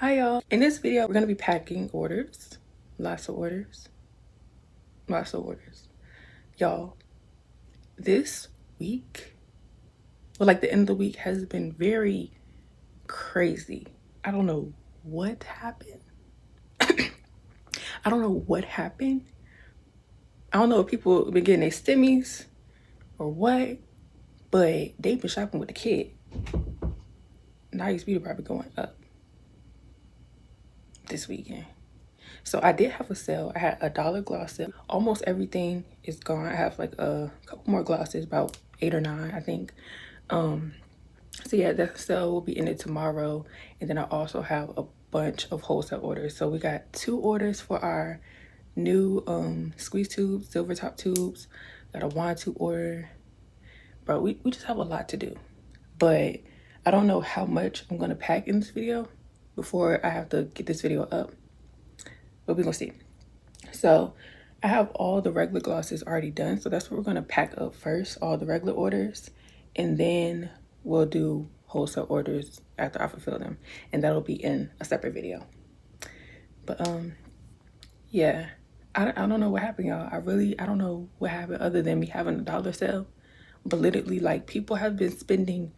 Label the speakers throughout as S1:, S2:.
S1: Hi y'all. In this video, we're gonna be packing orders. Lots of orders. Lots of orders. Y'all, this week, well, like the end of the week has been very crazy. I don't know what happened. I don't know what happened. I don't know if people have been getting their stimmies or what, but they've been shopping with the kid. Naya's beauty probably going up this weekend. So I did have a sale. I had a dollar gloss sale. Almost everything is gone. I have like a couple more glosses, about 8 or 9, I think. So yeah, that sale will be ended tomorrow. And then I also have a bunch of wholesale orders. So we got 2 orders for our new squeeze tubes, silver top tubes. Got a wand tube order. Bro, we just have a lot to do. But I don't know how much I'm gonna pack in this video before I have to get this video up. But we're gonna see. So I have all the regular glosses already done. So that's what we're gonna pack up first, all the regular orders. And then we'll do wholesale orders after I fulfill them. And that'll be in a separate video. But yeah, I don't know what happened, y'all. I don't know what happened other than me having a dollar sale. But literally, like, people have been spending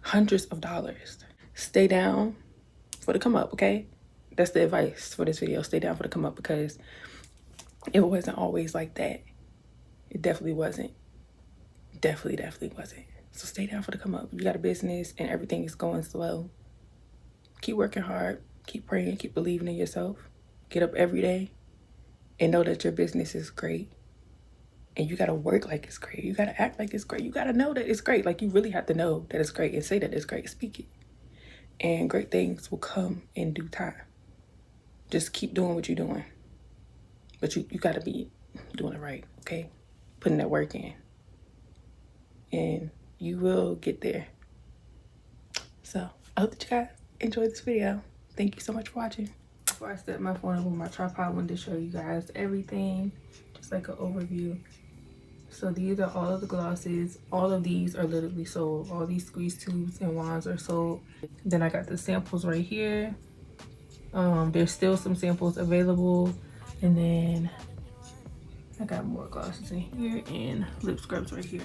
S1: hundreds of dollars. Stay down for the come up, okay? That's the advice for this video. Stay down for the come up, because it wasn't always like that. It definitely wasn't. Definitely wasn't. So stay down for the come up. You got a business and everything is going slow. Keep working hard. Keep praying. Keep believing in yourself. Get up every day and know that your business is great. And you got to work like it's great. You got to act like it's great. You got to know that it's great. Like, you really have to know that it's great and say that it's great. Speak it. And great things will come in due time. Just keep doing what you're doing. But you got to be doing it right, okay? Putting that work in. And you will get there. So I hope that you guys enjoyed this video. Thank you so much for watching. Before I set my phone up with my tripod, I wanted to show you guys everything, just like an overview. So these are all of the glosses. All of these are literally sold. All these squeeze tubes and wands are sold. Then I got the samples right here. There's still some samples available. And then I got more glosses in here and lip scrubs right here.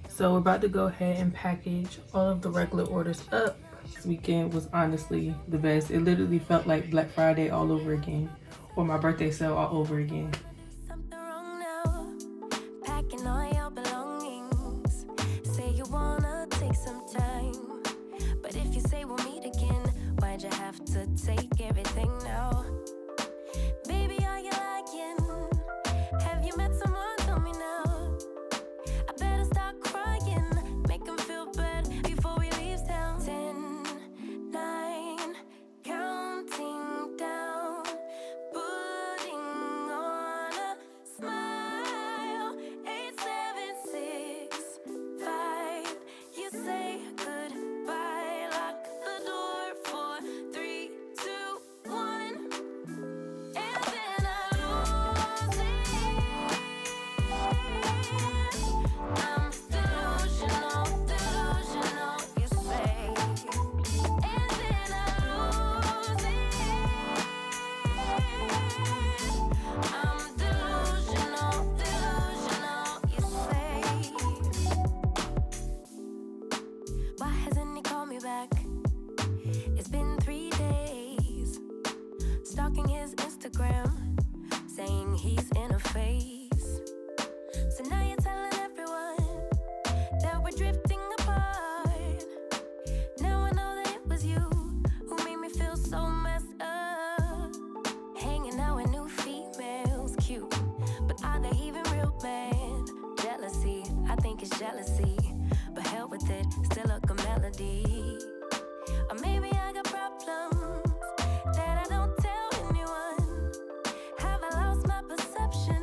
S1: So we're about to go ahead and package all of the regular orders up. This weekend was honestly the best. It literally felt like Black Friday all over again, or my birthday sale all over again.
S2: Something wrong now, packing all your belongings. Say you wanna take some time, but if you say we'll meet again, why'd you have to take everything now? Baby, are you lying? Have you met someone? Tell me now. I better start crying, make them feel bad before we leave town. 10, 9, counting down, putting on a smile. 8, 7, 6, 5. You say goodbye, lock the door for 3, 2, 1, and then I lose it. I'm delusional, delusional, you say, and then I lose it. I'm delusional, delusional, you say. Why hasn't he called me back? It's been 3 days. Stalking his Instagram, saying he's in a phase. So now you're telling everyone that we're drifting apart. Now I know that it was you who made me feel so messed up. Hanging out with new females, cute, but are they even real, man? Jealousy, I think it's jealousy, but hell with it, still a good melody. Or maybe I got problems that I don't tell anyone. Have I lost my perception?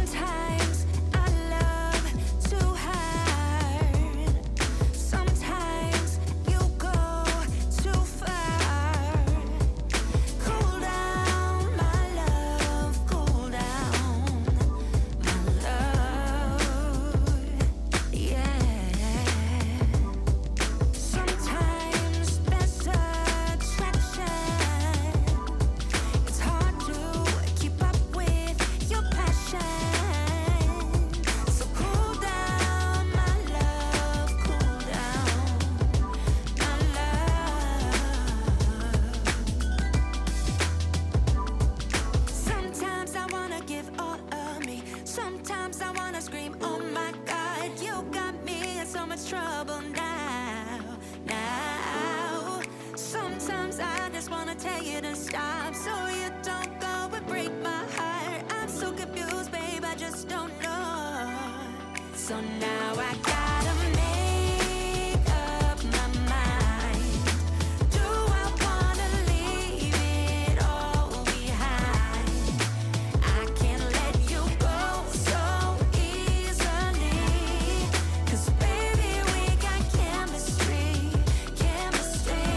S2: Sometimes I love too hard. Sometimes you go too far. Cool down, my love, cool down, my love. Yeah. Sometimes there's attraction. It's hard to keep up with your passion. So cool down, my love, cool down, my love. Sometimes I wanna give all of me. Sometimes I wanna scream, oh my God, you got me in so much trouble now, now. Sometimes I just wanna tell you to stop, so you don't go and break my heart. I'm so confused, babe, I just don't know. So now I gotta make up my mind. Do I wanna leave it all behind? I can't let you go so easily. 'Cause baby, we got chemistry, chemistry.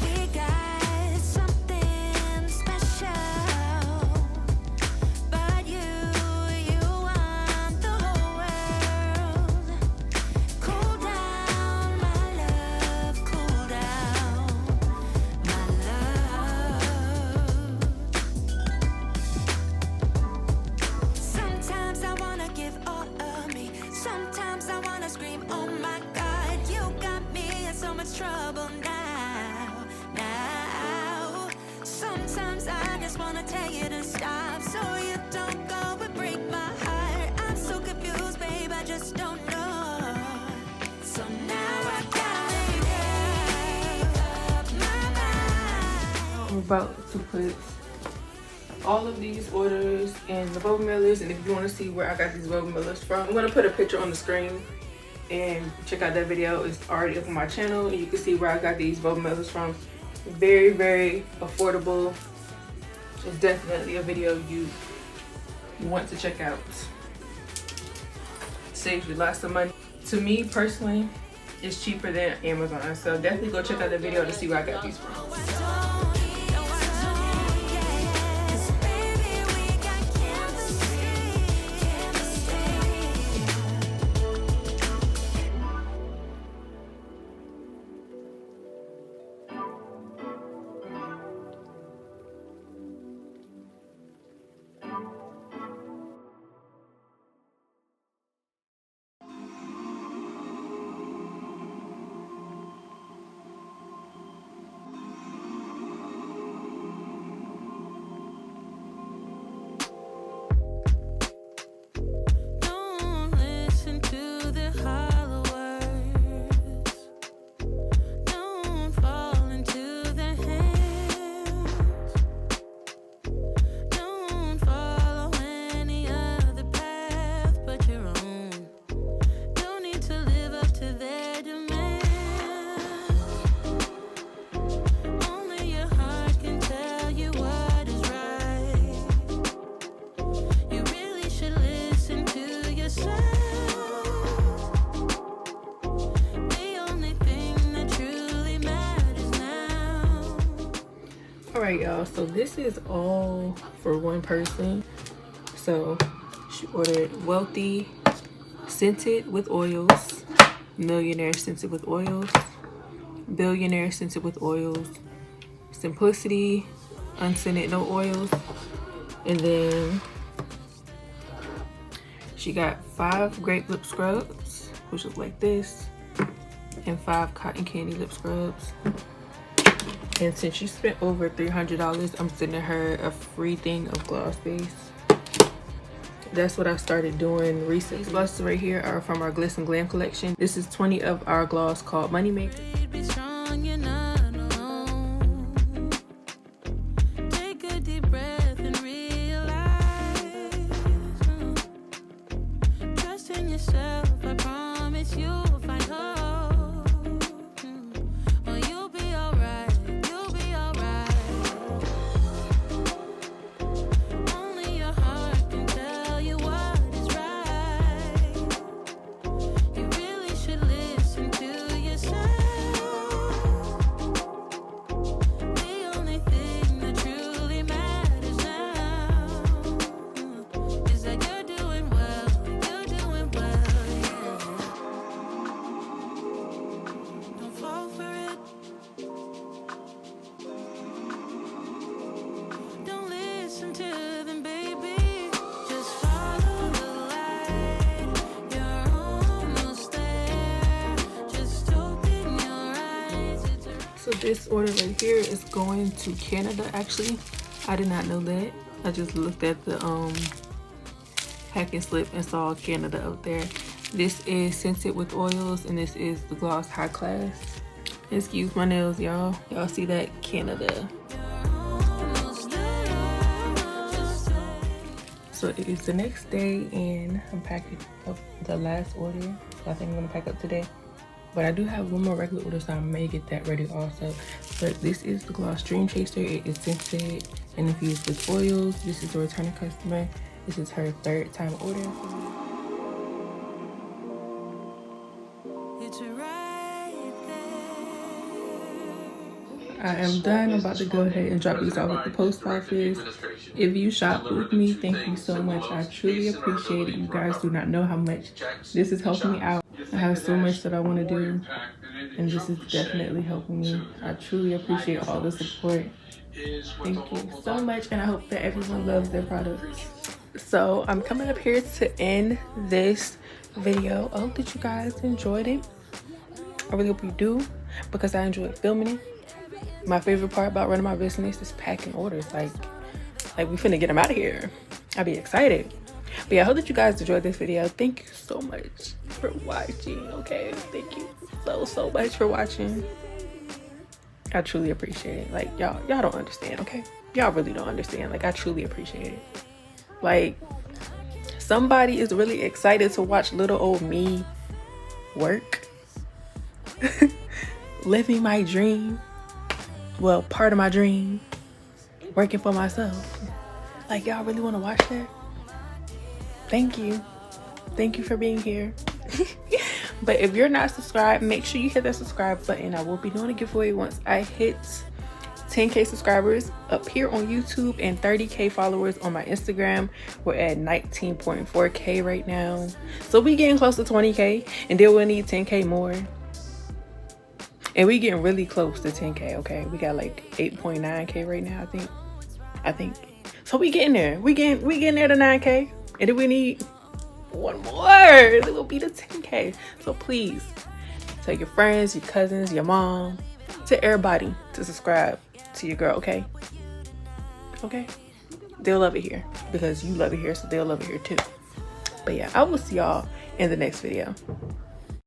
S2: We got something special. But you want the whole world. Cool down, my love, cool down, my love. Sometimes I wanna give all of me. Sometimes I wanna scream, oh my God, you got me in so much trouble now, now. Sometimes I just wanna tell you to stop, so you don't go and break my heart. I'm so confused, babe, I just don't know. So now I gotta make up my mind.
S1: I'm about to put all of these orders in the Bubble Mailers, and if you want to see where I got these Bubble Mailers from, I'm going to put a picture on the screen and check out that video. It's already up on my channel, and you can see where I got these Bubble Mailers from. Very, very affordable. It's definitely a video you want to check out. Saves you lots of money. To me personally, it's cheaper than Amazon, so definitely go check out the video to see where I got these from.
S2: Don't listen to the hollow words. Don't fall into their hands. Don't follow any other path but your own. Don't need to live up to their demands. Only your heart can tell you what is right. You really should listen to yourself. The only thing that truly matters now.
S1: Alright y'all, so this is all for one person. So she ordered Wealthy Scented with Oils, Millionaire Scented with Oils, Billionaire Scented with Oils, Simplicity Unscented No Oils, and then she got 5 grape lip scrubs, which look like this, and 5 cotton candy lip scrubs. And since she spent over $300, I'm sending her a free thing of gloss base. That's what I started doing recently. These glosses right here are from our Glitz and Glam collection. This is 20 of our gloss called Moneymaker.
S2: Be strong, you're not alone. Take a deep breath and realize. Trust in yourself, I promise you'll find hope. Well, you'll be alright, you'll be alright. Only your
S1: So this order right here is going to Canada. Actually, I did not know that. I just looked at the packing slip and saw Canada up there. This is Scented with Oils, and this is the Gloss High Class. Excuse my nails, y'all. Y'all see that? Canada. So it is the next day, and I'm packing up the last order. I think I'm gonna pack up today. But I do have one more regular order, so I may get that ready also. But this is the Gloss Dream Chaser. It is scented and infused with oils. This is a returning customer. This is her 3rd time ordering for me. I am done. I'm about to go ahead and drop these off at the post office. If you shop with me, thank you so much. I truly appreciate it. You guys do not know how much this is helping me out. I have so much that I want to do, and this is definitely helping me. I truly appreciate all the support. Thank you so much, and I hope that everyone loves their products. So I'm coming up here to end this video. I hope that you guys enjoyed it. I really hope you do, because I enjoyed filming it. My favorite part about running my business is packing orders. Like we finna get them out of here. I'll be excited. But yeah, I hope that you guys enjoyed this video. Thank you so much for watching. Okay, thank you so much for watching. I truly appreciate it. Like y'all don't understand. Okay, y'all really don't understand. Like I truly appreciate it. Like somebody is really excited to watch little old me work. Living my dream. Well, part of my dream, working for myself. Like, y'all really want to watch that? Thank you. Thank you for being here. But if you're not subscribed, make sure you hit that subscribe button. I will be doing a giveaway once I hit 10K subscribers up here on YouTube and 30K followers on my Instagram. We're at 19.4K right now. So we getting close to 20K, and then we'll need 10K more. And we getting really close to 10K, okay? We got like 8.9K right now, I think. So we getting there. We getting there to 9K. And then we need one more. Then we'll be to 10K. So please tell your friends, your cousins, your mom, to everybody to subscribe to your girl, okay? Okay? They'll love it here because you love it here, so they'll love it here too. But yeah, I will see y'all in the next video.